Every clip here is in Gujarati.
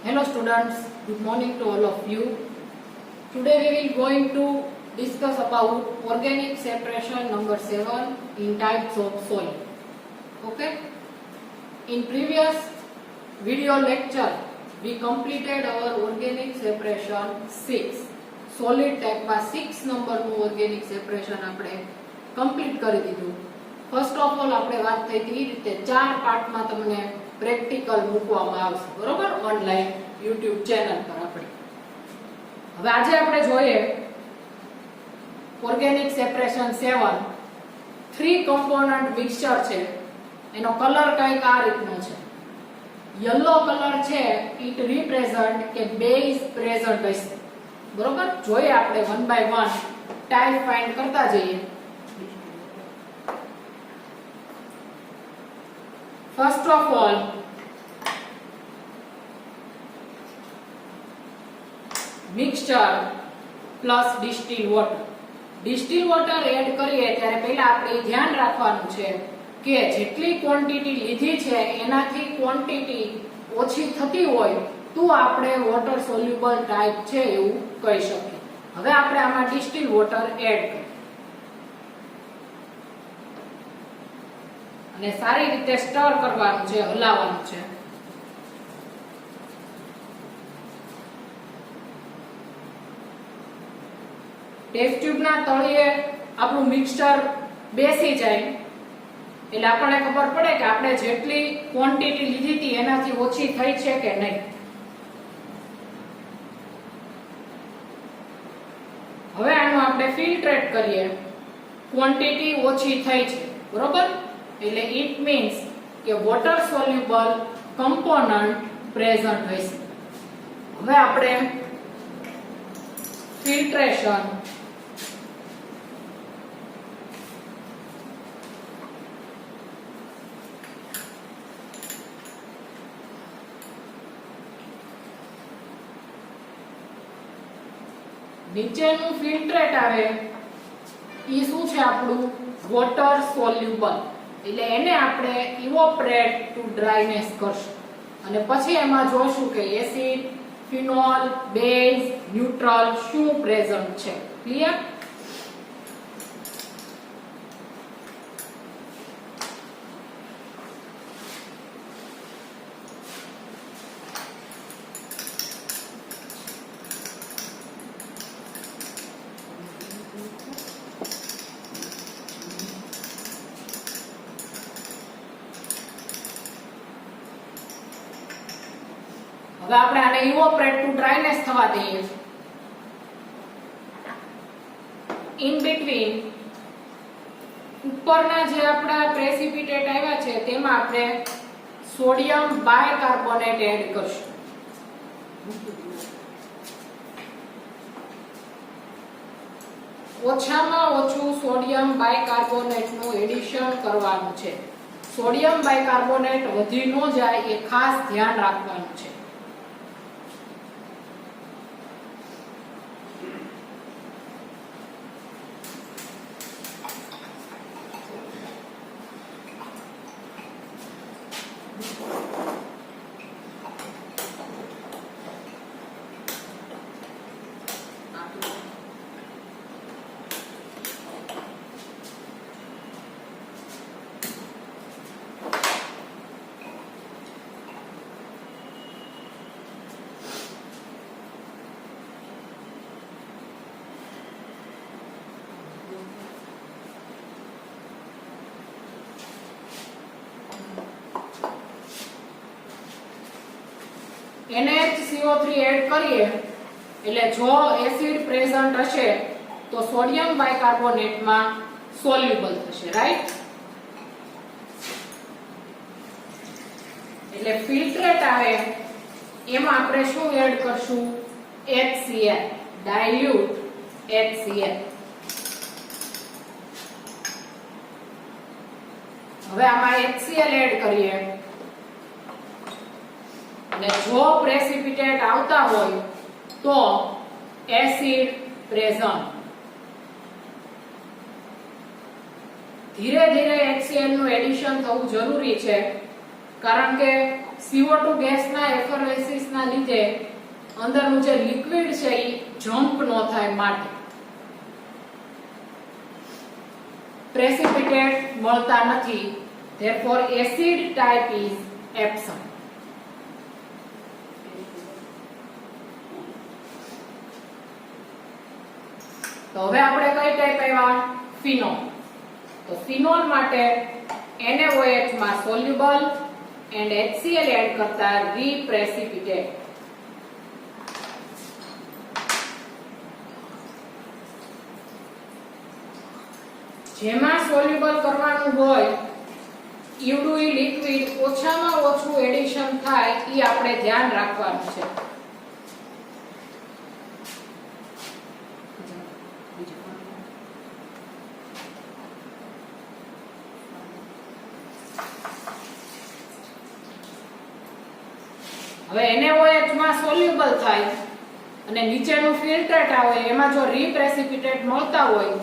Hello students, good morning to all of you. Today we will going to discuss about organic separation number 7 in types of soil. Okay? In previous video lecture we completed our organic separation 6. Solid type માં 6 નંબરનું organic separation આપણે complete કરી દીધું. ફર્સ્ટ ઓફ ઓલ આપણે વાત થઈ હતી એ રીતે 4 પાર્ટમાં તમને પ્રેક્ટિકલ મૂકવામાં આવશે, બરોબર, ઓનલાઈન YouTube ચેનલ પર આપણે. હવે આજે આપણે જોઈએ ઓર્ગેનિક સેપરેશન 7 3 કમ્પોનન્ટ મિક્સચર છે. એનો કલર કંઈક આ રીતનો છે. યલો કલર છે ઇટ રિપ્રેઝન્ટ કે બેઝ પ્રેઝન્ટ હશે, બરોબર. જોઈએ આપણે 1 બાય 1 ટાઈપ ફાઇન્ડ કરતા જઈએ. First of all, mixture plus distilled water. Distilled water add કરીએ ત્યારે પહેલા આપણે ધ્યાન રાખવાનું છે કે જેટલી ક્વોન્ટિટી લીધી છે એનાથી ક્વોન્ટિટી ઓછી થતી હોય તો આપણે વોટર સોલ્યુબલ ટાઈપ છે એવું કહી શકીએ. હવે આપણે આમાં ડિસ્ટિલ્ડ વોટર એડ કરીએ અને સારી રીતે સ્ટર કરવાનું છે, હલાવવાનું છે. ટેસ્ટ ટ્યુબના તળિયે આપણું મિક્સચર બેસી જાય એટલે આપણને ખબર પડે કે આપણે જેટલી ક્વોન્ટિટી લીધી હતી એનાથી ઓછી થઈ છે કે નહીં. હવે આનું આપણે ફિલ્ટ્રેટ કરીએ. ક્વોન્ટિટી ઓછી થઈ છે, બરોબર, એટલે ઇટ મીન્સ કે વોટર સોલ્યુબલ કમ્પોનન્ટ પ્રેઝન્ટ હશે. હવે આપણે ફિલ્ટ્રેશન નીચેનું ફિલ્ટ્રેટ આવે એ શું છે આપણું વોટર સોલ્યુબલ, એટલે એને આપણે ઇવોપરેટ ટુ ડ્રાયનેસ કરશું અને પછી એમાં જોશું કે એસિડ, ફિનોલ, બેઝ, ન્યુટ્રલ શું પ્રેઝન્ટ છે. ક્લિયર? હવે આપણે આને ઇવોપરેટ ટુ ડ્રાયનેસ થવા દઈએ. ઇન બિટવીન ઉપરના જે આપણા પ્રેસિપિટેટ આવ્યા છે તેમાં આપણે સોડિયમ બાયકાર્બોનેટ એડ કરશું. ઓછામાં ઓછું સોડિયમ બાયકાર્બોનેટ નું એડિશન કરવાનું છે. સોડિયમ બાયકાર્બોનેટ વધી ન જાય એ ખાસ ધ્યાન રાખવાનું છે. NaCO3 એડ કરીએ એટલે જો એસિડ પ્રેઝન્ટ હશે તો સોડિયમ બાયકાર્બોનેટમાં સોલ્યુબલ થશે, રાઈટ? એટલે ફિલ્ટ્રેટ આવે એમાં આપણે શું એડ કરશું? HCl, dilute HCl. હવે આમાં HCl એડ કરીએ અને જો પ્રેસિપિટેટ આવતા હોય તો એસિડ પ્રેઝન્ટ. ધીરે ધીરે HCl નું એડિશન થવું જરૂરી છે કારણ કે CO2 ગેસના એફરવેસિસના લીધે અંદરનું જે લિક્વિડ છે એ જમ્પ ન થાય માટે પ્રેસિપિટેટ મળતા નથી. therefore acid type is absent. તો હવે આપણે કઈ ટાઈપ આવ્યા? ફિનોલ. તો ફિનોલ માટે NaOH માં સોલ્યુબલ એન્ડ HCl એડ કરતા રીપ્રેસિપિટેટ. જેમાં સોલ્યુબલ કરવાનું હોય ઈવડું લિક્વિડ ઓછામાં ઓછું એડિશન થાય એ આપણે ધ્યાન રાખવાનું છે. હવે NaOH માં સોલ્યુબલ થાય અને નીચેનું ફિલ્ટ્રેટ આવે એમાં જો રીપ્રેસિપિટેટ મળતા હોય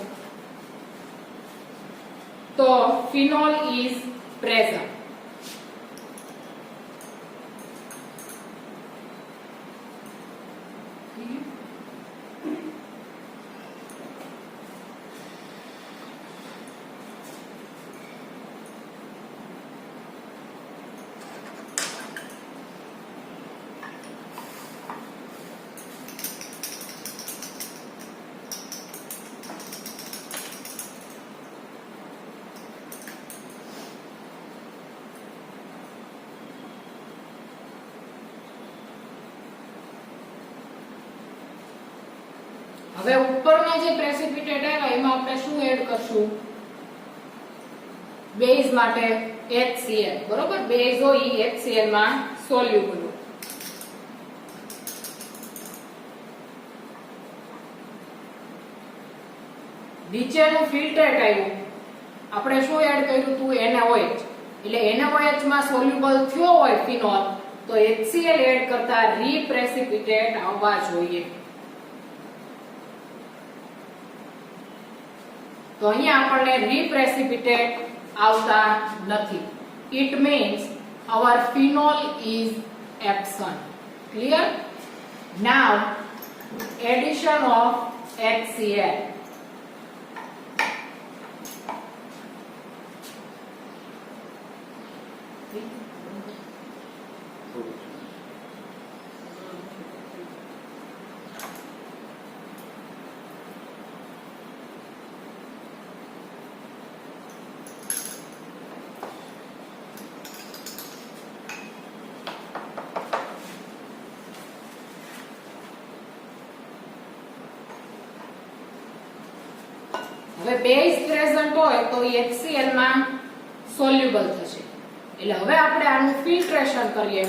તો phenol is present. હવે ઉપરના જે પ્રેસિપિટેટ આવ્યા એમાં આપણે શું એડ કરશું? બેઝ માટે HCl, બરોબર? બેઝ હોય HCl માં સોલ્યુબલ. નીચેનું ફિલ્ટ્રેટ આવ્યું આપણે શું એડ કર્યું હતું? NaOH. એટલે NaOH માં સોલ્યુબલ થયો હોય ફિનોલ તો HCl એડ કરતા રીપ્રેસિપિટેટ આવવા જોઈએ. તો અહીંયા આપણને રીપ્રેસિપિટેટ આવતા નથી. It means our phenol is absent. Clear? Now addition of HCl. હવે બેઝ પ્રેઝન્ટ હોય તો HCl માં સોલ્યુબલ થશે. એટલે હવે આપણે આનું ફિલ્ટ્રેશન કરીએ.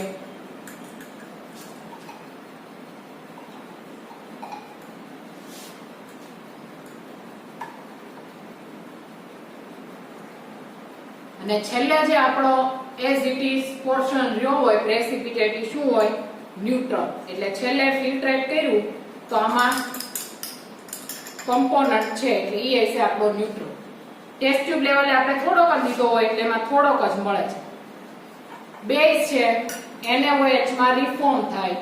અને છેલ્લે જે આપણો એઝ ઇટ ઇઝ પોર્શન રહ્યો હોય પ્રેસિપિટેટ શું હોય? ન્યુટ્રલ. એટલે છેલ્લે ફિલ્ટ્રેટ કર્યું તો આમાં કમ્પોનન્ટ છે એટલે એ હશે આપણો ન્યુટ્રલ. ટેસ્ટ ટ્યુબ લેવલે આપણે થોડોક જ લીધો હોય એટલે એમાં થોડોક જ મળે છે. બેઝ છે NaOH માં રિફોર્મ થાય.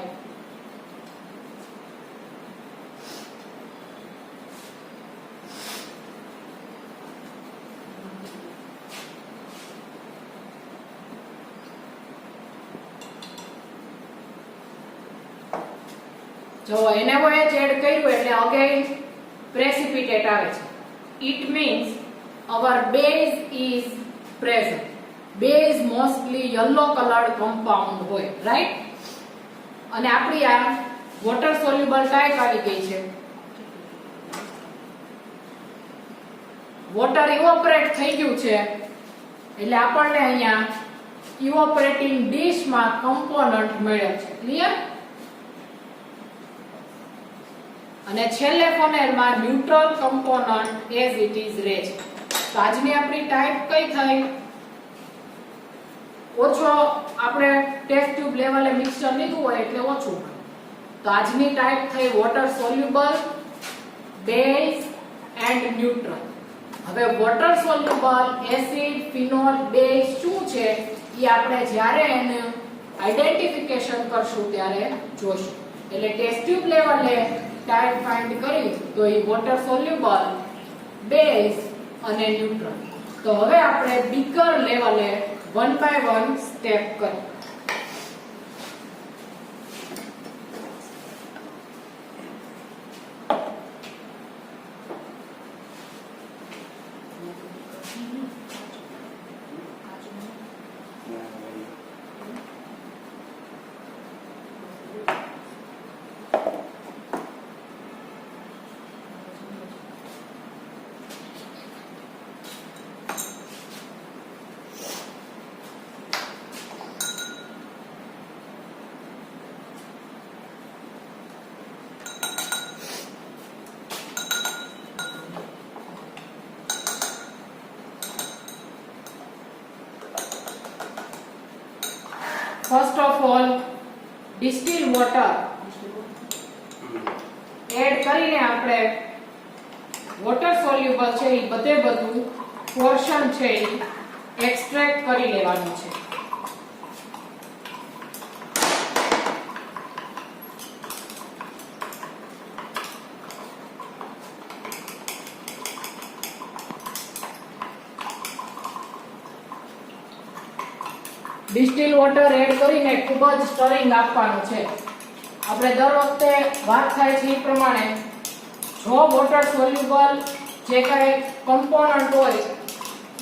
જો NaOH એડ કર્યું એટલે અગેન precipitate આવે છે. It means our base is present. Base mostly yellow colored compound હોય, right? અને આપણી આ water soluble type આવી ગઈ છે. water evaporate થઈ ગયું છે એટલે આપણને અહીંયા evaporating dish માં component મળે છે. ક્લિયર? અને છેલ્લે ફોનેલમાં neutral component as it is રહે છે. તો આજની આપણી ટાઈપ કઈ થઈ? ઓછો આપણે ટેસ્ટ ટ્યુબ લેવલે મિક્સચર લીધું હોય એટલે ઓછું. તો આજની ટાઈપ થઈ water soluble, base and neutral. હવે water soluble, acid, phenol, base શું છે એ એ આપણે જ્યારે એને આઈડેન્ટિફિકેશન કરશું ત્યારે જોશું. એટલે ટેસ્ટ ટ્યુબ લેવલે ટાઈપ ફાઇન્ડ કરી તો એ વોટર સોલ્યુબલ, બેઝ અને ન્યુટ્રલ. તો હવે આપણે બીકર લેવલે 1 by 1 સ્ટેપ કરીએ. First of all, distilled water add કરીને આપણે વોટર સોલ્યુબલ છે એ બધું પોર્શન છે એ એક્સ્ટ્રેક્ટ કરી લેવાનું છે. ડિસ્ટિલ વોટર એડ કરીને ખૂબ જ સ્ટરિંગ આપવાનું છે. આપણે દર વખતે વાત થાય છે એ પ્રમાણે જો વોટર સોલ્યુબલ જે કાંઈ કમ્પોનન્ટ હોય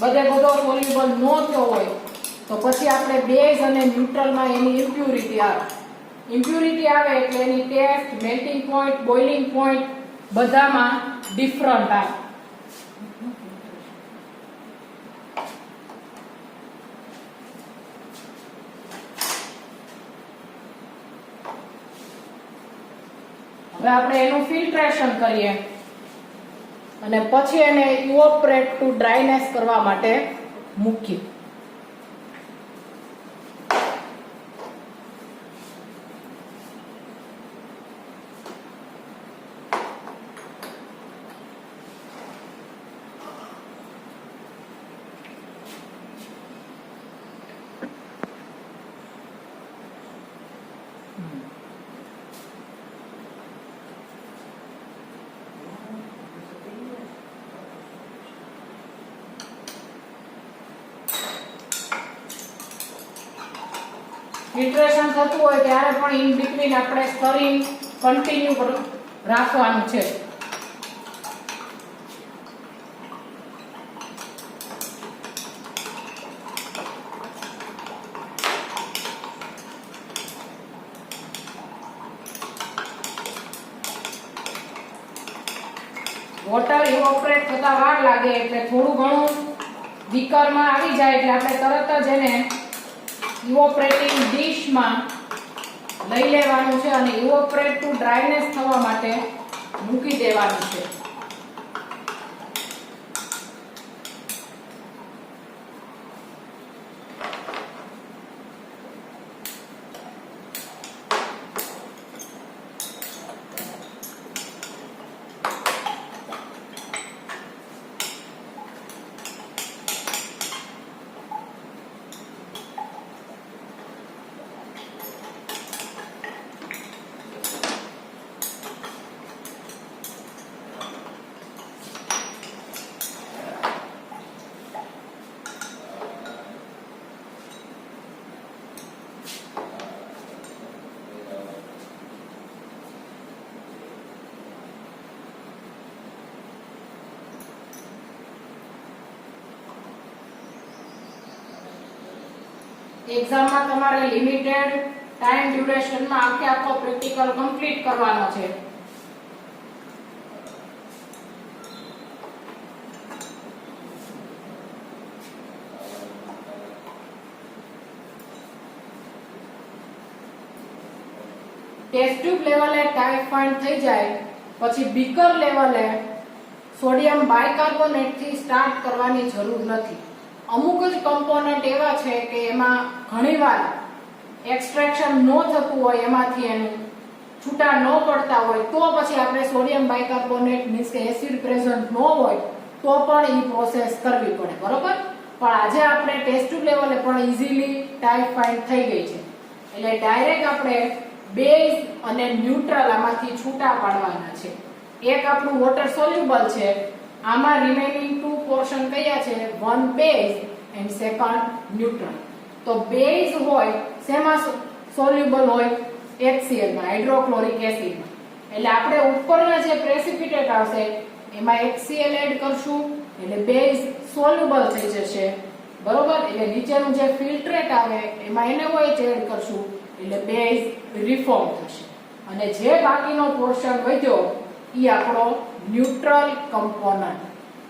બધો સોલ્યુબલ ન થયો હોય તો પછી આપણે બેઝ અને ન્યુટ્રલમાં એની ઇમ્પ્યુરિટી આવે. ઇમ્પ્યુરિટી આવે એટલે એની taste, melting point, boiling point બધામાં ડિફરન્ટ આવે. હવે આપણે એનું ફિલ્ટ્રેશન કરીએ અને પછી એને ઇવોપરેટ ટુ ડ્રાયનેસ કરવા માટે મૂકીએ. ફિલ્ટ્રેશન થતું હોય ત્યારે પણ ઇન બિટવીન આપણે સ્ટરિંગ કન્ટિન્યુ રાખવાનું છે. વોટર ઇવોપરેટ થતા વાર લાગે એટલે થોડું ઘણું બીકરમાં આવી જાય એટલે આપણે તરત જ એને ઇવોપરેટિંગ ડીશમાં લઈ લેવાનું છે અને ઇવોપરેટ ટુ ડ્રાયનેસ થવા માટે મૂકી દેવાનું છે. એક્ઝામમાં તમારે લિમિટેડ ટાઈમ ડ્યુરેશનમાં આખો પ્રેક્ટિકલ કમ્પ્લીટ કરવાનો છે. ટેસ્ટ ટ્યુબ લેવલે ટાઈપ ફાઇન્ડ થઈ જાય પછી બીકર લેવલે સોડિયમ બાયકાર્બોનેટ થી સ્ટાર્ટ કરવાની જરૂર નથી. અમુક જ કમ્પોનન્ટ એવા છે કે એમાં ઘણીવાર એક્સટ્રેક્શન ન થતું હોય, એમાંથી એનું છૂટા ન પડતા હોય તો પછી આપણે સોડિયમ બાયકાર્બોનેટ મીન્સ કે એસિડ પ્રેઝન્ટ ન હોય તો પણ એ પ્રોસેસ કરવી પડે. બરોબર? પણ આજે આપણે ટેસ્ટ ટ્યુબ લેવલે પણ ઈઝીલી ટાઈપ ફાઇન્ડ થઈ ગઈ છે. એટલે ડાયરેક્ટ આપણે બેઝ અને ન્યુટ્રલ આમાંથી છૂટા પાડવાના છે. એક આપણું વોટર સોલ્યુબલ છે, આમાં રિમેનિંગ ટુ પોર્શન કયા છે? One base and second neutral. તો બેઝ હોય શેમાં સોલ્યુબલ હોય? HCl માં, હાઇડ્રોક્લોરિક એસિડમાં. એટલે આપણે ઉપરના જે પ્રેસિપિટેટ આવશે એમાં HCl એડ કરશું એટલે બેઝ સોલ્યુબલ થઈ જશે, બરોબર. એટલે નીચેનું જે ફિલ્ટ્રેટ આવે એમાં NaOH એડ કરશું એટલે બેઝ રિફોર્મ થશે અને જે બાકીનો પોર્શન વધ્યો ઈ આપણો ન્યુટ્રલ કમ્પોનન્ટ.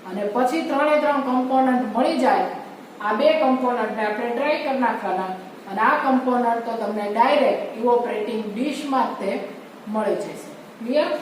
અને પછી ત્રણે ત્રણ કમ્પોનન્ટ મળી જાય, આ બે કમ્પોનન્ટને આપણે ડ્રાય કરી નાખવાના અને આ કમ્પોનન્ટ તો તમને ડાયરેક્ટ ઇવોપરેટિંગ ડીશમાં તે મળી જશે. ક્લિયર?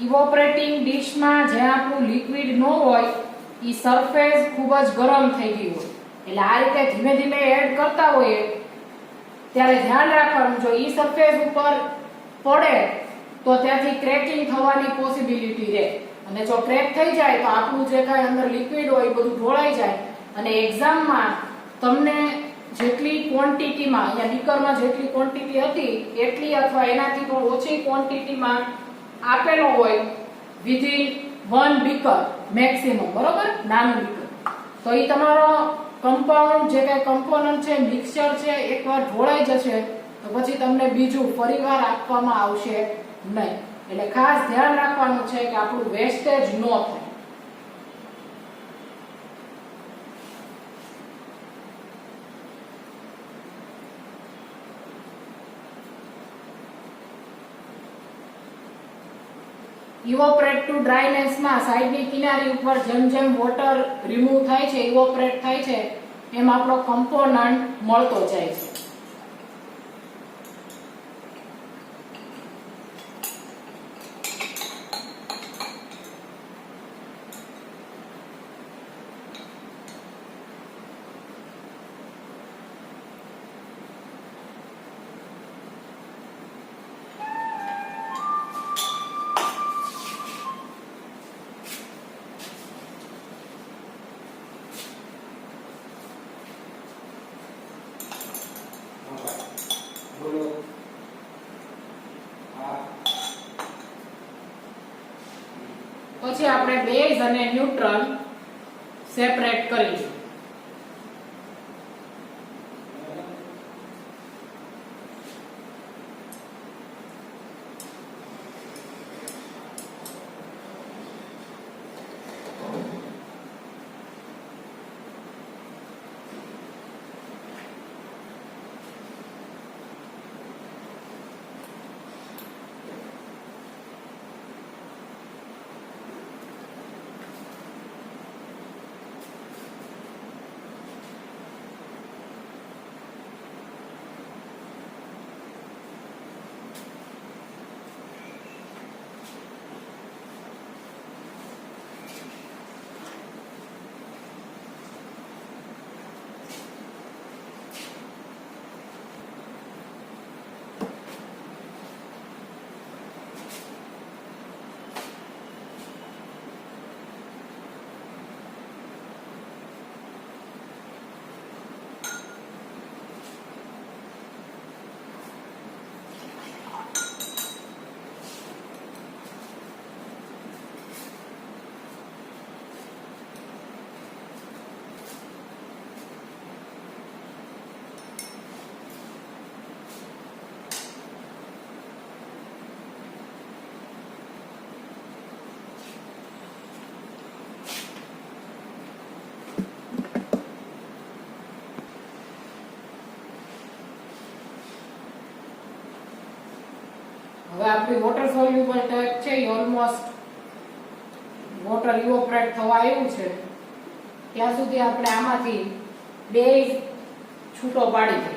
ઇવોપરેટિંગ ડીશમાં જ્યાં આપણું લિક્વિડ ન હોય ઈ સરફેસ ખૂબ જ ગરમ થઈ ગઈ હોય એટલે આ રીતે ધીમે ધીમે એડ કરતા હોઈએ ત્યારે ધ્યાન રાખવાનું, જો ઈ સરફેસ ઉપર પડે તો ત્યાંથી ક્રેકિંગ થવાની પોસિબિલિટી રહે અને જો ક્રેક થઈ જાય તો આપણું જે કાંઈ અંદર લિક્વિડ હોય એ બધું ઢોળાઈ જાય અને એક્ઝામમાં તમને જેટલી ક્વોન્ટિટીમાં અહીંયા બીકરમાં જેટલી ક્વોન્ટિટી હતી એટલી અથવા એનાથી પણ ઓછી ક્વોન્ટિટીમાં આપેલો હોય વિધિન 1 બીકર મેક્સિમમ, બરોબર, નાનું બીકર, તો એ તમારો કમ્પાઉન્ડ જે કઈ કમ્પોનન્ટ છે, મિક્સચર છે, એકવાર ઢોળાઈ જશે તો પછી તમને બીજું ફરીવાર આપવામાં આવશે નહીં. એટલે ખાસ ધ્યાન રાખવાનું છે કે આપણું વેસ્ટેજ ન થાય. ઇવોપરેટ ટુ ડ્રાયનેસ માં સાઈડની કિનારી ઉપર જેમ જેમ વોટર રિમૂવ થાય છે, ઇવોપરેટ થાય છે, એમ આપણો કમ્પોનન્ટ મળતો જાય છે. પછી આપણે બેઝ અને ન્યુટ્રલ સેપરેટ કરીશું. હવે આપણી વોટર સોલ્યુબલ ટાઈપ છે એ ઓલમોસ્ટ વોટર ઇવોપરેટ થવા આવ્યું છે ત્યાં સુધી આપણે આમાંથી બેઝ છૂટો પાડી દઈએ.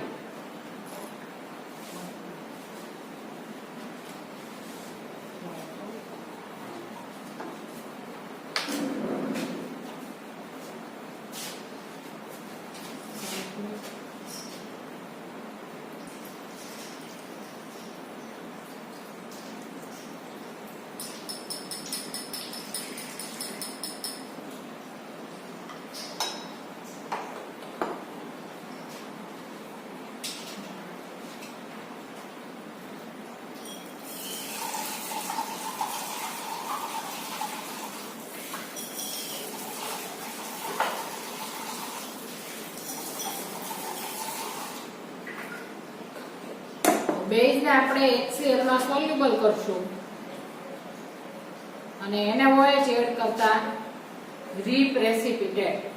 બેઝ ને આપણે HCl માં સોલ્યુબલ કરશું અને NaOH એડ કરતા રીપ્રેસિપિટેટ.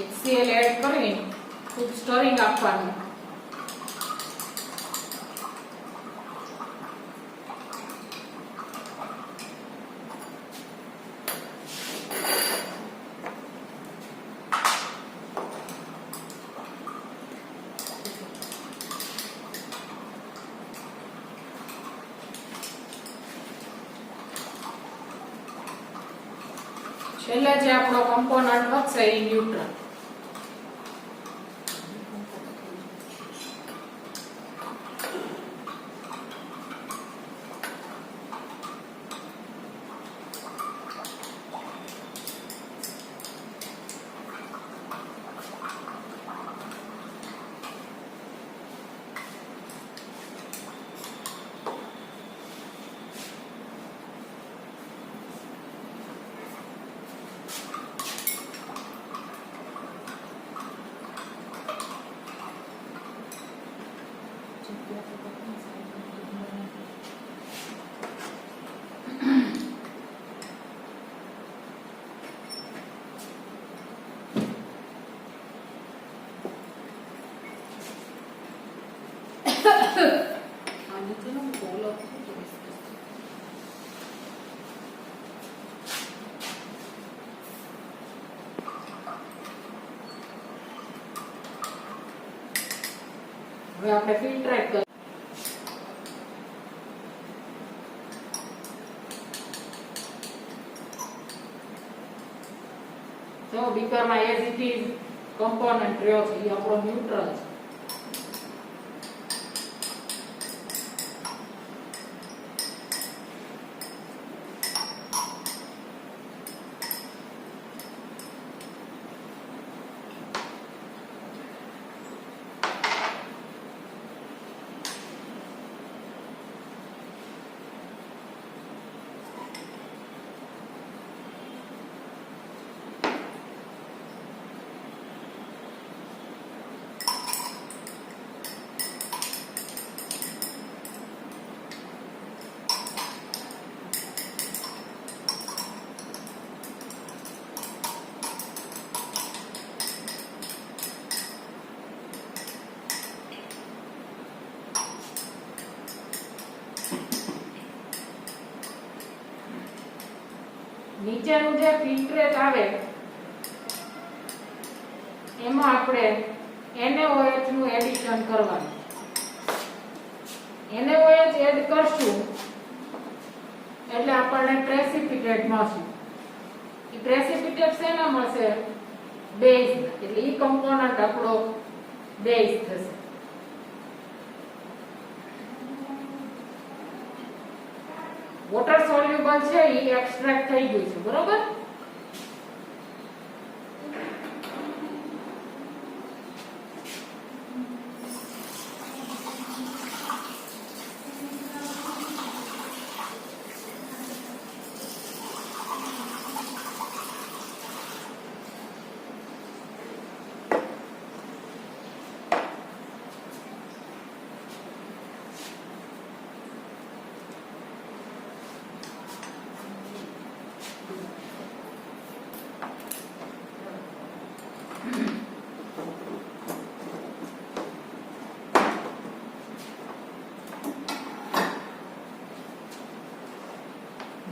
HCl એડ કરી ખૂબ સ્ટરિંગ આપવાનું. છેલ્લે જે આપણો કમ્પોનન્ટ વધશે એ ન્યુટ્રલ. હવે આપણે ફિલ્ટરેટ કરીએ. જો બીકરમાં એઝ ઇટ ઇઝ કમ્પોનન્ટ રહ્યો છે એ આપણો ન્યુટ્રલ છે. નીચેનું જે ફિલ્ટરેટ આવે એમાં આપણે NaOH નું એડિશન કરવાનું. NaOH એડ કરશું એટલે આપણને પ્રેસિપિટેટ મળશે. એ પ્રેસિપિટેટ શેના મળશે? બેઝ. એટલે ઈ કમ્પોનન્ટ આપણો બેઝ થશે. વોટર સોલ્યુબલ છે એ એક્સ્ટ્રેક્ટ થઈ ગયું છે, બરોબર?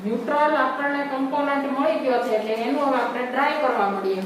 ન્યુટ્રલ આપણને કમ્પોનન્ટ મળી ગયો છે એટલે એનું હવે આપણે ટ્રાય કરવા મળીએ.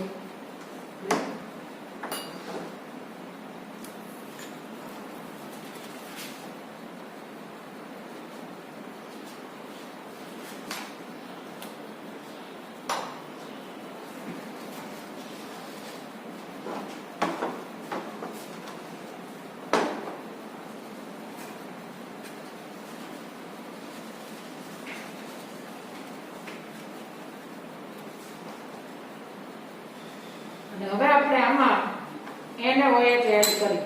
અને હવે આપણે આમાં NaOH એડ કરી.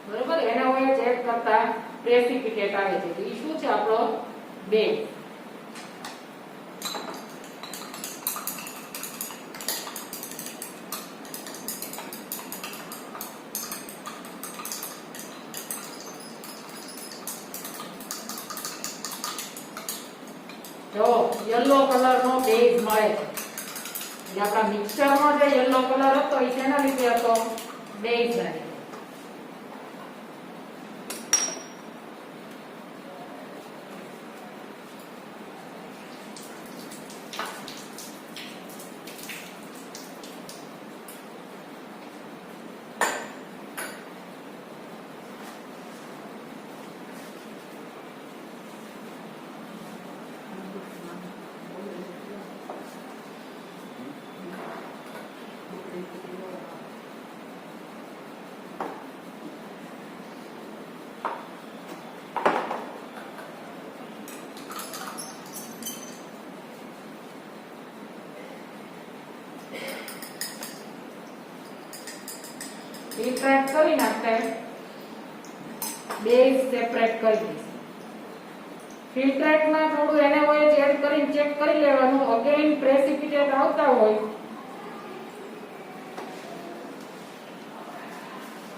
બરોબર, NaOH એડ કરતા પ્રેસિપિટેટ આવે છે. તો એ શું છે? આપણો બેઝ. જો યલો કલર નો બેઝ મળે છે. એટલે આપણા મિક્સચરમાં જે યલો કલર હતો એ શેના લીધે હતો? બેઝ ના લીધે. ફિલ્ટ્રેટ કરીને આપણે બેઝ સેપરેટ કરી દઈશું. ફિલ્ટ્રેટમાં થોડું NaOH એડ કરીને ચેક કરી લેવાનું. અગેન પ્રેસિપિટેટ આવતા હોય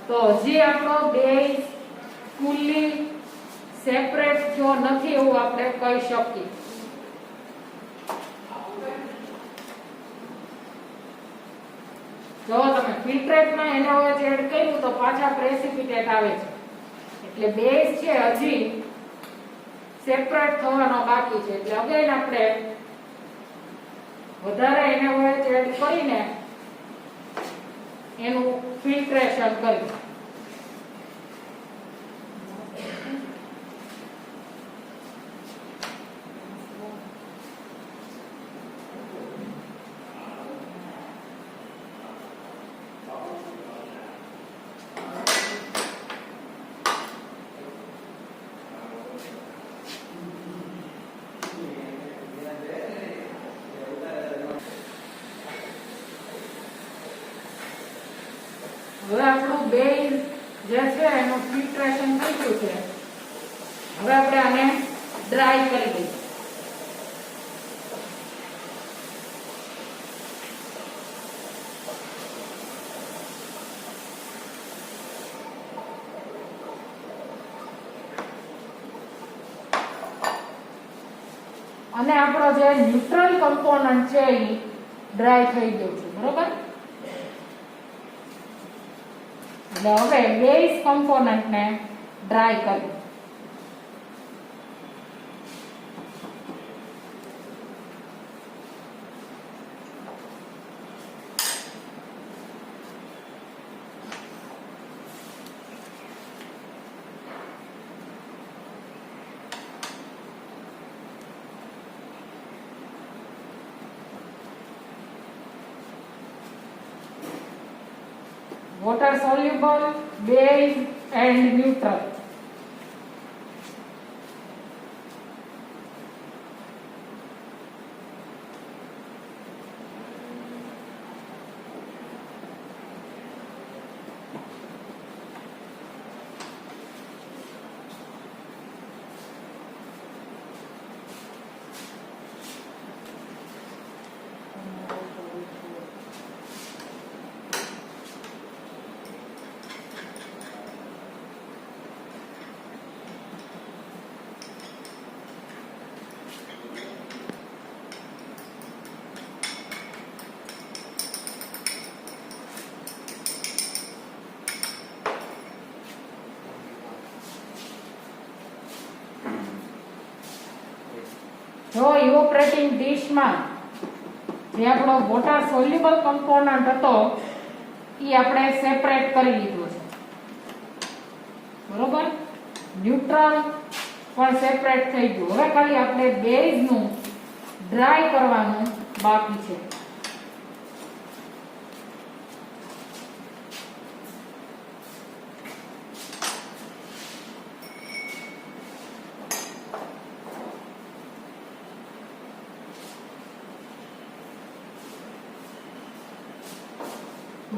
તો હજી આપણો બેઝ ફૂલી સેપરેટ જો નથી એવું આપણે કહી શકીએ. જો તમે ફિલ્ટ્રેટમાં NaOH એડ કર્યું તો પાછા પ્રેસિપિટેટ આવે છે. એટલે બેઝ છે હજી સેપરેટ થવાનો બાકી છે. એટલે અગેન આપણે વધારે NaOH એડ કરીને એનું ફિલ્ટ્રેશન કરીએ. હવે આપણું બેઝ જે છે એનું ફિલ્ટ્રેશન થઈ ગયું છે. હવે આપણે આને ડ્રાય કરી દઈશું. અને આપણો જે ન્યુટ્રલ કમ્પોનન્ટ છે એ ડ્રાય થઈ ગયું છે. બરોબર, એટલે હવે બેઝ કમ્પોનન્ટ ને ડ્રાય કરીએ. Water soluble, base and neutral. જો ઇવોપરેટિંગ ડીશમાં જે આપણો વોટર સોલ્યુબલ કમ્પોનન્ટ હતો એ આપણે સેપરેટ કરી લીધો છે, બરોબર. ન્યુટ્રલ પણ સેપરેટ થઈ ગયું. હવે ખાલી આપણે બેઝનું ડ્રાય કરવાનું બાકી છે.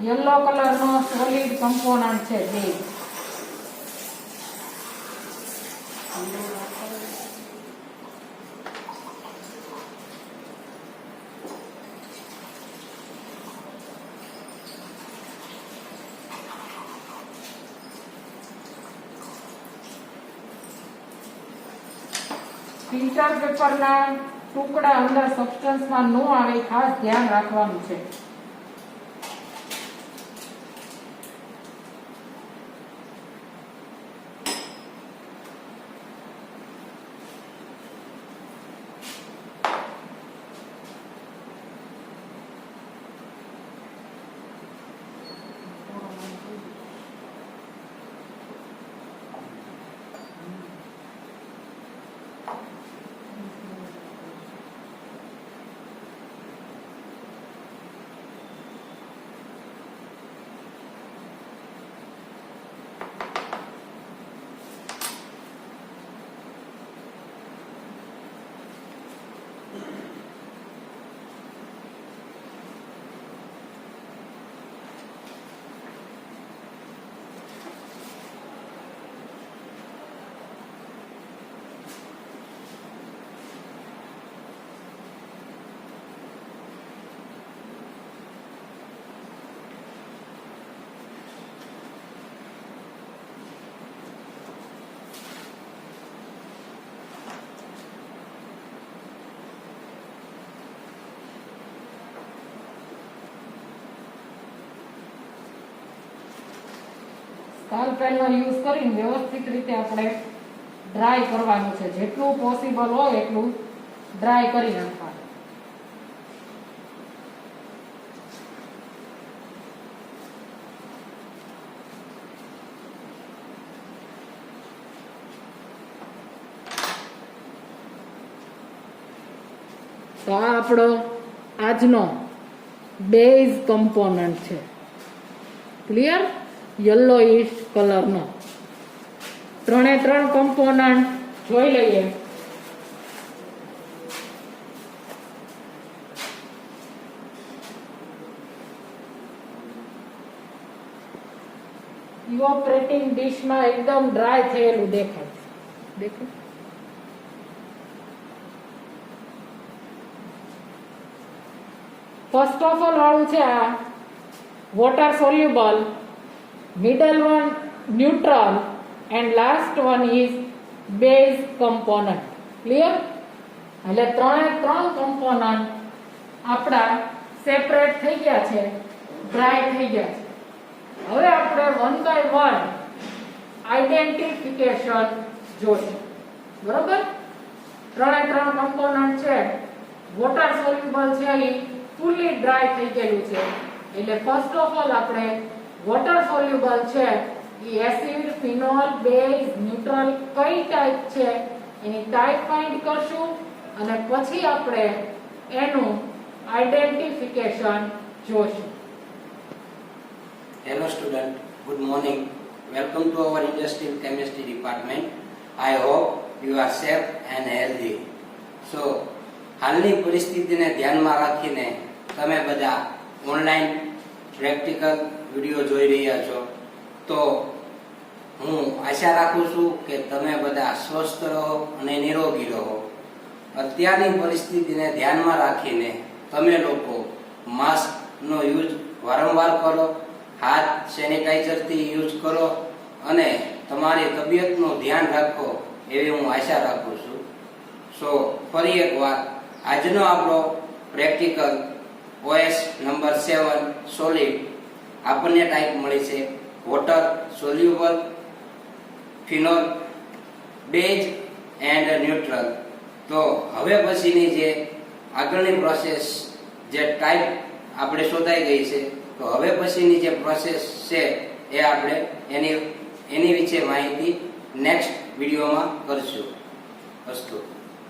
યલો કલરનો સોલિડ કમ્પોનન્ટ છે બેઝ. ફિલ્ટર પેપરના ટુકડા અંદર સબસ્ટન્સમાં ન આવે ખાસ ધ્યાન રાખવાનું છે. સ્કાલ્પેલનો યુઝ કરીને વ્યવસ્થિત રીતે આપણે ડ્રાય કરવાનું છે. જેટલું પોસિબલ હોય એટલું ડ્રાય કરી નાખવાનું. તો આ આપણો આજનો બેઝ કમ્પોનન્ટ છે. ક્લિયર? યલોઇશ કલરનો. ત્રણે ત્રણ કમ્પોનન્ટ જોઈ લઈએ. ઇવોપરેટિંગ ડીશમાં એકદમ ડ્રાય થયેલું દેખાય છે. દેખો. ફર્સ્ટ ઓફ ઓલ વાળું છે આ water soluble, middle one neutral and last one is base component. Clear? એટલે ત્રણે ત્રણ કમ્પોનન્ટ આપણા સેપરેટ થઈ ગયા છે, ડ્રાય થઈ ગયા છે. હવે આપણે વન બાય વન આઈડેન્ટિફિકેશન જોઈશું. બરોબર? ત્રણે ત્રણ કમ્પોનન્ટ છે, વોટર સોલ્યુબલ છે, એ ફૂલી ડ્રાય થઈ ગયેલું છે. એટલે ફર્સ્ટ ઓફ ઓલ આપણે વોટર સોલ્યુબલ છે એ એસિડ, ફિનોલ, બેઝ, ન્યુટ્રલ કઈ ટાઈપ છે એની ટાઈપ ફાઇન્ડ કરશું અને પછી આપણે એનું આઈડેન્ટિફિકેશન જોશું. Hello student, good morning. Welcome to our industrial chemistry department. I hope you are safe and healthy. So, હાલની પરિસ્થિતિને ધ્યાનમાં રાખીને તમે બધા ઓનલાઈન પ્રેક્ટિકલ વિડિયો જોઈ રહ્યા છો. તો હું આશા રાખું છું કે તમે બધા સ્વસ્થ રહો અને નિરોગી રહો. અત્યારની પરિસ્થિતિને ધ્યાનમાં રાખીને તમે લોકો માસ્કનો યુઝ વારંવાર કરો, હાથ સેનિટાઈઝરથી યુઝ કરો અને તમારી તબિયતનું ધ્યાન રાખો એવી હું આશા રાખું છું. સો ફરી એકવાર આજનો આપણો પ્રેક્ટિકલ OS નંબર 7 સોલિડ આપણને ટાઈપ મળી છે water soluble, phenol, base and neutral. તો હવે પછીની જે આગળની પ્રોસેસ જે ટાઈપ આપણે શોધાઈ ગઈ છે, તો હવે પછીની જે પ્રોસેસ છે એ આપણે એની વિશે માહિતી નેક્સ્ટ વિડીયોમાં કરશું. અસ્તુ.